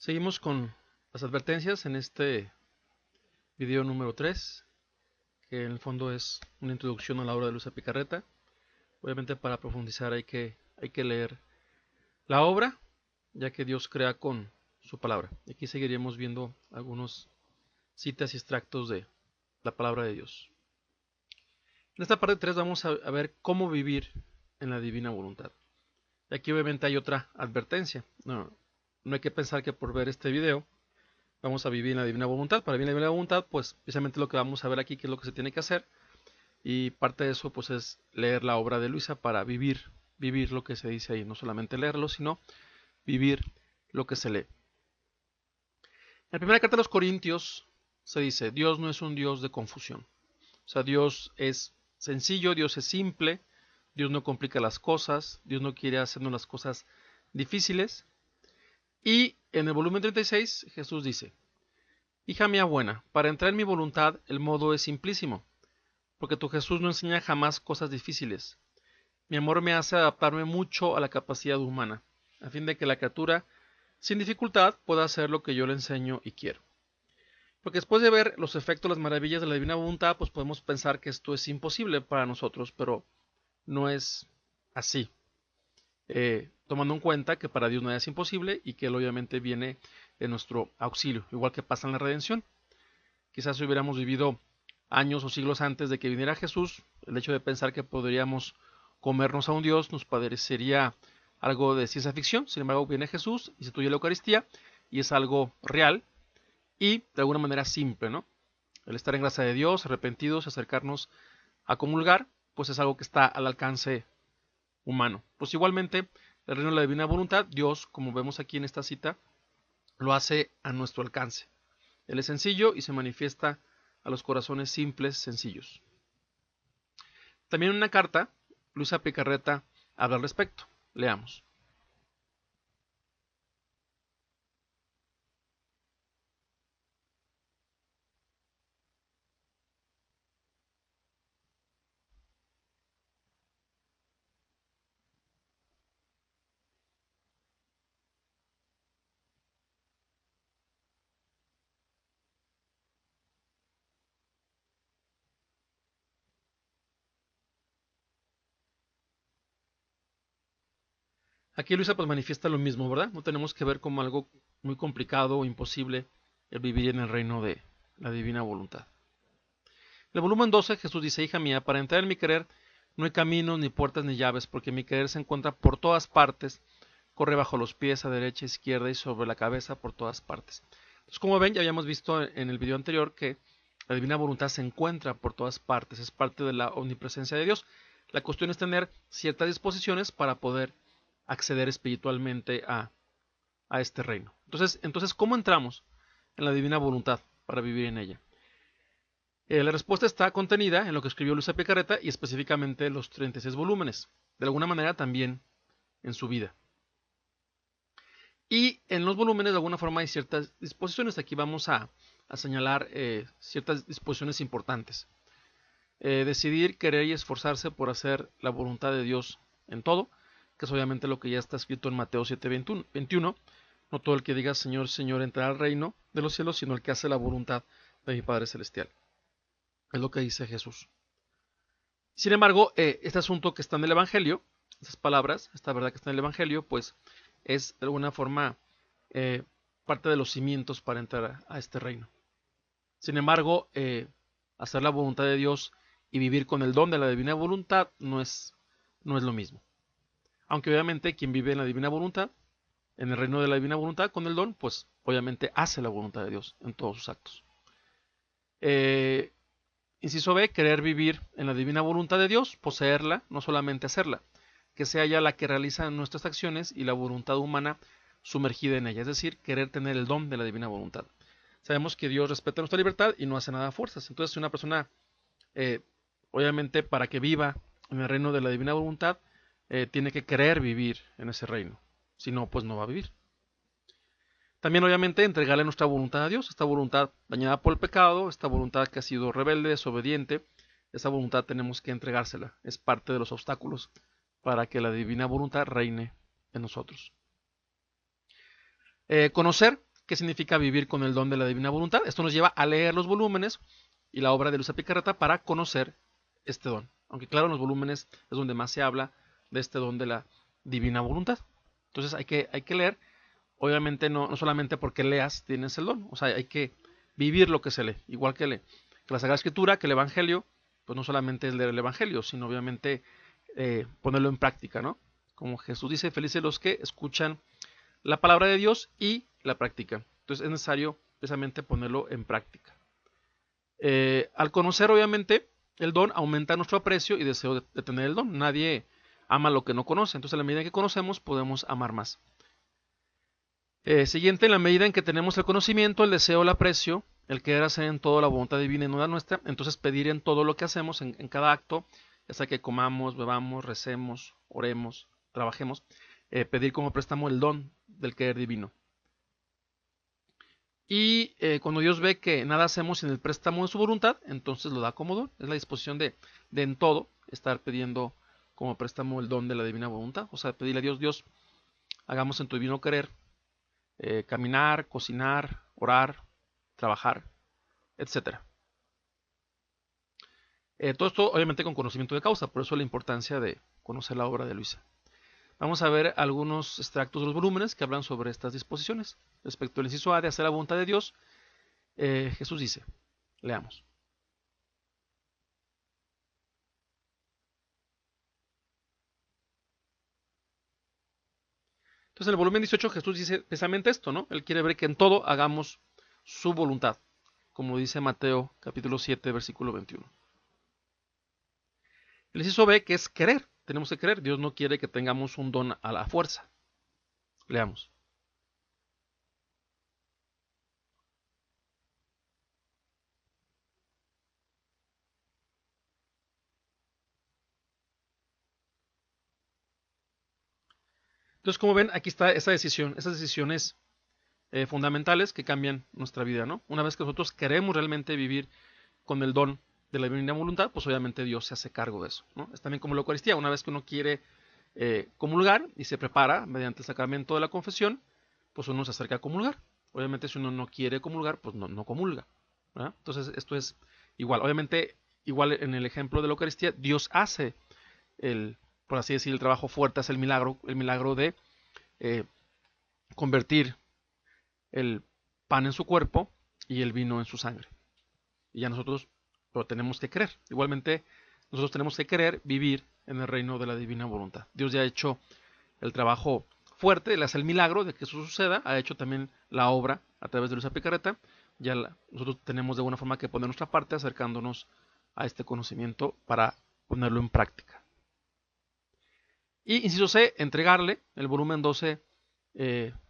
Seguimos con las advertencias en este video número 3, que en el fondo es una introducción a la obra de Luisa Picarreta. Obviamente para profundizar hay que leer la obra, ya que Dios crea con su palabra. Aquí seguiremos viendo algunos citas y extractos de la palabra de Dios. En esta parte 3 vamos a ver cómo vivir en la divina voluntad. Y aquí obviamente hay otra advertencia. No hay que pensar que por ver este video vamos a vivir en la divina voluntad. Para vivir en la divina voluntad, pues precisamente lo que vamos a ver aquí, que es lo que se tiene que hacer. Y parte de eso, pues es leer la obra de Luisa para vivir lo que se dice ahí. No solamente leerlo, sino vivir lo que se lee. En la primera carta a los Corintios se dice, Dios no es un Dios de confusión. O sea, Dios es sencillo, Dios es simple, Dios no complica las cosas, Dios no quiere hacernos las cosas difíciles. Y en el volumen 36 Jesús dice, Hija mía buena, para entrar en mi voluntad el modo es simplísimo, porque tu Jesús no enseña jamás cosas difíciles. Mi amor me hace adaptarme mucho a la capacidad humana, a fin de que la criatura, sin dificultad, pueda hacer lo que yo le enseño y quiero. Porque después de ver los efectos, las maravillas de la divina voluntad, pues podemos pensar que esto es imposible para nosotros, pero no es así. Tomando en cuenta que para Dios nada es imposible y que Él obviamente viene en nuestro auxilio, igual que pasa en la redención. Quizás si hubiéramos vivido años o siglos antes de que viniera Jesús, el hecho de pensar que podríamos comernos a un Dios nos parecería algo de ciencia ficción. Sin embargo, viene Jesús, instituye la Eucaristía y es algo real y de alguna manera simple, ¿no? El estar en gracia de Dios, arrepentidos, acercarnos a comulgar, pues es algo que está al alcance humano. Pues igualmente, el reino de la divina voluntad, Dios, como vemos aquí en esta cita, lo hace a nuestro alcance. Él es sencillo y se manifiesta a los corazones simples, sencillos. También en una carta, Luisa Picarreta habla al respecto. Leamos. Aquí Luisa pues manifiesta lo mismo, ¿verdad? No tenemos que ver como algo muy complicado o imposible el vivir en el reino de la divina voluntad. En el volumen 12 Jesús dice, hija mía, para entrar en mi querer no hay caminos, ni puertas, ni llaves, porque mi querer se encuentra por todas partes, corre bajo los pies, a derecha, izquierda y sobre la cabeza por todas partes. Entonces, como ven, ya habíamos visto en el video anterior que la divina voluntad se encuentra por todas partes, es parte de la omnipresencia de Dios. La cuestión es tener ciertas disposiciones para poder acceder espiritualmente a este reino. Entonces, ¿cómo entramos en la divina voluntad para vivir en ella? La respuesta está contenida en lo que escribió Luisa Picarreta y específicamente en los 36 volúmenes. De alguna manera también en su vida. Y en los volúmenes de alguna forma hay ciertas disposiciones. Aquí vamos a señalar ciertas disposiciones importantes. Decidir, querer y esforzarse por hacer la voluntad de Dios en todo, que es obviamente lo que ya está escrito en Mateo 7:21. No todo el que diga Señor, Señor entrará al reino de los cielos, sino el que hace la voluntad de mi Padre Celestial. Es lo que dice Jesús. Sin embargo, este asunto que está en el Evangelio, estas palabras, esta verdad que está en el Evangelio, pues es de alguna forma parte de los cimientos para entrar a este reino. Sin embargo, hacer la voluntad de Dios y vivir con el don de la divina voluntad no es lo mismo. Aunque obviamente quien vive en la divina voluntad, en el reino de la divina voluntad con el don, pues obviamente hace la voluntad de Dios en todos sus actos. Inciso B, querer vivir en la divina voluntad de Dios, poseerla, no solamente hacerla, que sea ella la que realiza nuestras acciones y la voluntad humana sumergida en ella, es decir, querer tener el don de la divina voluntad. Sabemos que Dios respeta nuestra libertad y no hace nada a fuerzas. Entonces, si una persona, obviamente, para que viva en el reino de la divina voluntad, tiene que querer vivir en ese reino. Si no, pues no va a vivir. También, obviamente, entregarle nuestra voluntad a Dios, esta voluntad dañada por el pecado, esta voluntad que ha sido rebelde, desobediente, esa voluntad tenemos que entregársela. Es parte de los obstáculos para que la divina voluntad reine en nosotros. Conocer qué significa vivir con el don de la divina voluntad. Esto nos lleva a leer los volúmenes y la obra de Luisa Picarreta para conocer este don. Aunque claro, en los volúmenes es donde más se habla de este don de la divina voluntad. Entonces hay que leer. Obviamente no solamente porque leas tienes el don. O sea, hay que vivir lo que se lee. Igual que la Sagrada Escritura, que el Evangelio, pues no solamente es leer el Evangelio, sino obviamente ponerlo en práctica, ¿no? Como Jesús dice, felices los que escuchan la palabra de Dios y la practican. Entonces es necesario precisamente ponerlo en práctica. Al conocer obviamente el don, aumenta nuestro aprecio y deseo de tener el don. Nadie ama lo que no conoce. Entonces a la medida que conocemos podemos amar más. Siguiente, en la medida en que tenemos el conocimiento, el deseo, el aprecio, el querer hacer en todo la voluntad divina y no la nuestra, entonces pedir en todo lo que hacemos, en cada acto, ya sea que comamos, bebamos, recemos, oremos, trabajemos, pedir como préstamo el don del querer divino. Y cuando Dios ve que nada hacemos sin el préstamo de su voluntad, entonces lo da como don. Es la disposición de en todo estar pidiendo como préstamo el don de la divina voluntad. O sea, pedirle a Dios, Dios, hagamos en tu divino querer, caminar, cocinar, orar, trabajar, etc. Todo esto obviamente con conocimiento de causa, por eso la importancia de conocer la obra de Luisa. Vamos a ver algunos extractos de los volúmenes que hablan sobre estas disposiciones. Respecto al inciso A de hacer la voluntad de Dios, Jesús dice, leamos. Entonces en el volumen 18 Jesús dice precisamente esto, ¿no? Él quiere ver que en todo hagamos su voluntad, como dice Mateo capítulo 7, versículo 21. El inciso B, que es querer. Tenemos que querer. Dios no quiere que tengamos un don a la fuerza. Leamos. Entonces, como ven, aquí está esa decisión, esas decisiones fundamentales que cambian nuestra vida, ¿no? Una vez que nosotros queremos realmente vivir con el don de la divina voluntad, pues obviamente Dios se hace cargo de eso, ¿no? Es también como la Eucaristía. Una vez que uno quiere comulgar y se prepara mediante el sacramento de la confesión, pues uno se acerca a comulgar. Obviamente si uno no quiere comulgar, pues no comulga, ¿verdad? Entonces esto es igual. Obviamente, igual en el ejemplo de la Eucaristía, Dios hace por así decir, el trabajo fuerte, hace el milagro de eh, convertir el pan en su cuerpo y el vino en su sangre. Y ya nosotros lo tenemos que creer. Igualmente, nosotros tenemos que querer vivir en el reino de la divina voluntad. Dios ya ha hecho el trabajo fuerte, él hace el milagro de que eso suceda, ha hecho también la obra a través de Luisa Picarreta. Ya nosotros tenemos de alguna forma que poner nuestra parte acercándonos a este conocimiento para ponerlo en práctica. Y inciso C, entregarle. El volumen 12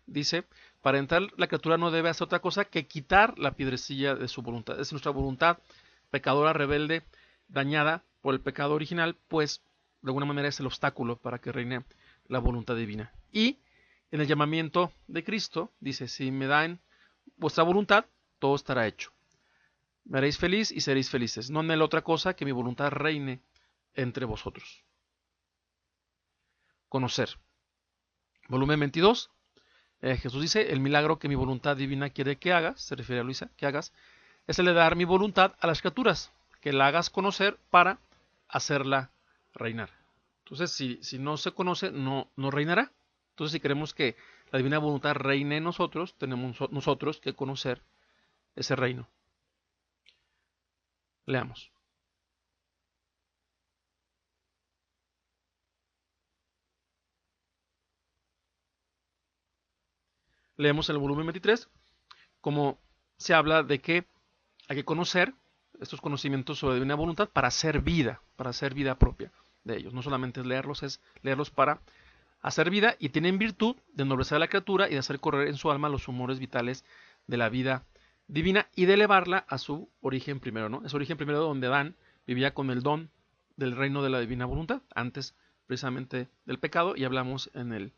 dice, para entrar la criatura no debe hacer otra cosa que quitar la piedrecilla de su voluntad. Es nuestra voluntad pecadora, rebelde, dañada por el pecado original, pues de alguna manera es el obstáculo para que reine la voluntad divina. Y en el llamamiento de Cristo dice, si me dan vuestra voluntad, todo estará hecho. Me haréis feliz y seréis felices. No anhelo otra cosa que mi voluntad reine entre vosotros. Conocer. Volumen 22. Jesús dice, el milagro que mi voluntad divina quiere que hagas, se refiere a Luisa, que hagas, es el de dar mi voluntad a las criaturas, que la hagas conocer para hacerla reinar. Entonces, si no se conoce, no reinará. Entonces, si queremos que la divina voluntad reine en nosotros, tenemos nosotros que conocer ese reino. Leamos. Leemos el volumen 23, como se habla de que hay que conocer estos conocimientos sobre la divina voluntad para hacer vida propia de ellos. No solamente es leerlos para hacer vida, y tienen virtud de ennoblecer a la criatura y de hacer correr en su alma los humores vitales de la vida divina y de elevarla a su origen primero, ¿no? Es origen primero donde Adán vivía con el don del reino de la divina voluntad, antes precisamente del pecado, y hablamos en el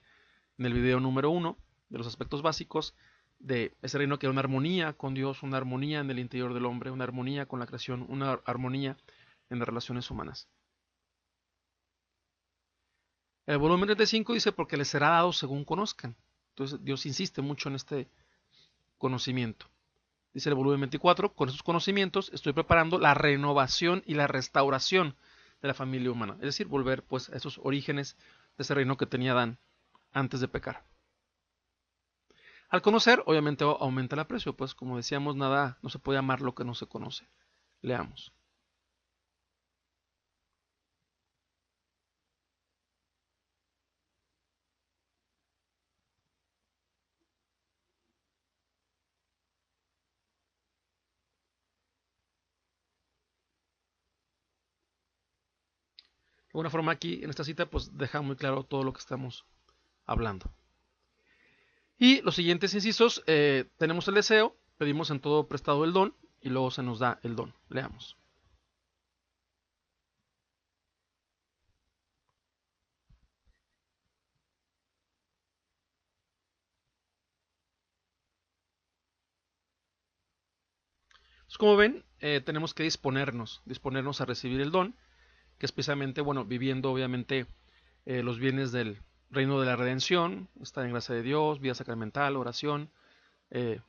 video número 1 de los aspectos básicos de ese reino que era una armonía con Dios, una armonía en el interior del hombre, una armonía con la creación, una armonía en las relaciones humanas. El volumen 35 dice, porque les será dado según conozcan. Entonces Dios insiste mucho en conocimiento. Dice el volumen 24, con esos conocimientos estoy preparando la renovación y la restauración de la familia humana. Es decir, volver pues a esos orígenes de ese reino que tenía Adán antes de pecar. Al conocer, obviamente aumenta el aprecio, pues como decíamos, nada, no se puede amar lo que no se conoce. Leamos. De alguna forma aquí en esta cita pues deja muy claro todo lo que estamos hablando. Y los siguientes incisos, tenemos el deseo, pedimos en todo prestado el don y luego se nos da el don. Leamos. Entonces, como ven, tenemos que disponernos a recibir el don, que es precisamente, bueno, viviendo obviamente los bienes del reino de la redención, estar en gracia de Dios, vida sacramental, oración,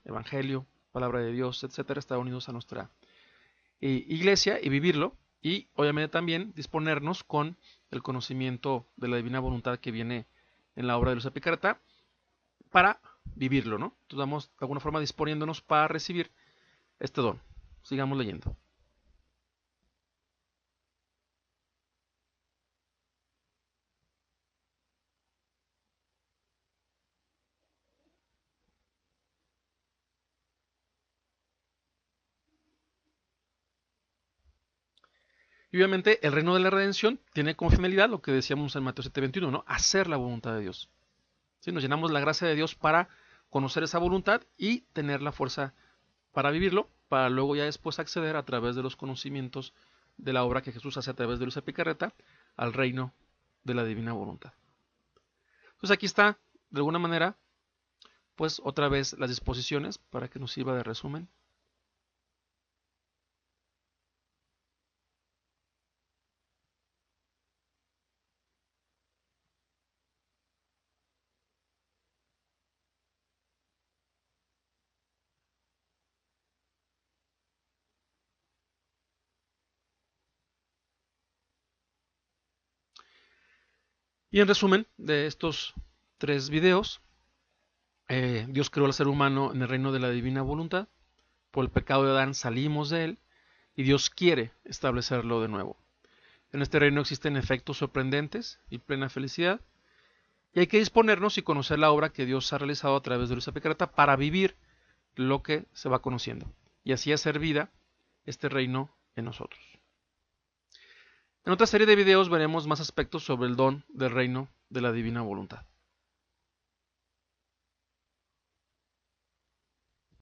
evangelio, palabra de Dios, etcétera, estar unidos a nuestra iglesia y vivirlo, y obviamente también disponernos con el conocimiento de la divina voluntad que viene en la obra de Luisa Picarreta para vivirlo, ¿no? Entonces vamos de alguna forma disponiéndonos para recibir este don. Sigamos leyendo. Y obviamente el reino de la redención tiene como finalidad lo que decíamos en Mateo 7:21, ¿no? Hacer la voluntad de Dios. ¿Sí? Nos llenamos la gracia de Dios para conocer esa voluntad y tener la fuerza para vivirlo, para luego ya después acceder a través de los conocimientos de la obra que Jesús hace a través de Luisa Picarreta al reino de la divina voluntad. Entonces aquí está, de alguna manera, pues otra vez las disposiciones para que nos sirva de resumen. Y en resumen de estos 3 videos, Dios creó al ser humano en el reino de la divina voluntad. Por el pecado de Adán salimos de él y Dios quiere establecerlo de nuevo. En este reino existen efectos sorprendentes y plena felicidad. Y hay que disponernos y conocer la obra que Dios ha realizado a través de Luisa Picarreta para vivir lo que se va conociendo. Y así hacer vida este reino en nosotros. En otra serie de videos veremos más aspectos sobre el don del reino de la divina voluntad.